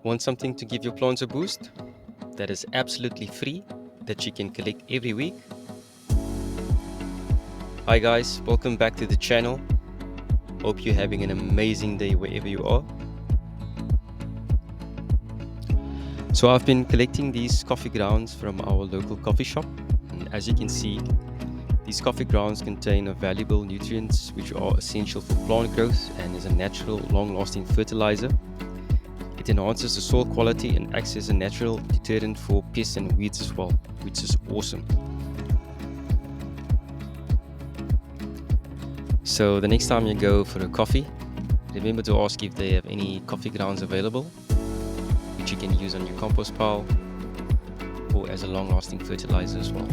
Want something to give your plants a boost that is absolutely free, that you can collect every week? Hi guys, welcome back to the channel. Hope you're having an amazing day wherever you are. So I've been collecting these coffee grounds from our local coffee shop, and as you can see, these coffee grounds contain valuable nutrients which are essential for plant growth and is a natural, long-lasting fertilizer. It enhances the soil quality and acts as a natural deterrent for pests and weeds as well, which is awesome. So the next time you go for a coffee, remember to ask if they have any coffee grounds available, which you can use on your compost pile or as a long-lasting fertilizer as well.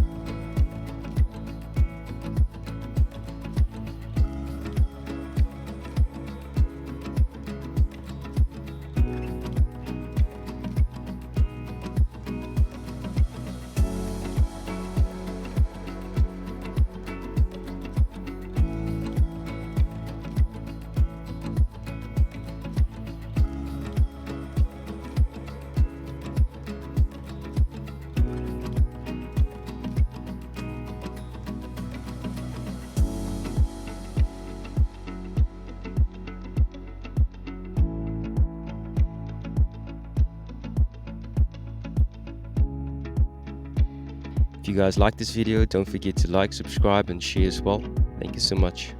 If you guys like this video, don't forget to like, subscribe and share as well. Thank you so much.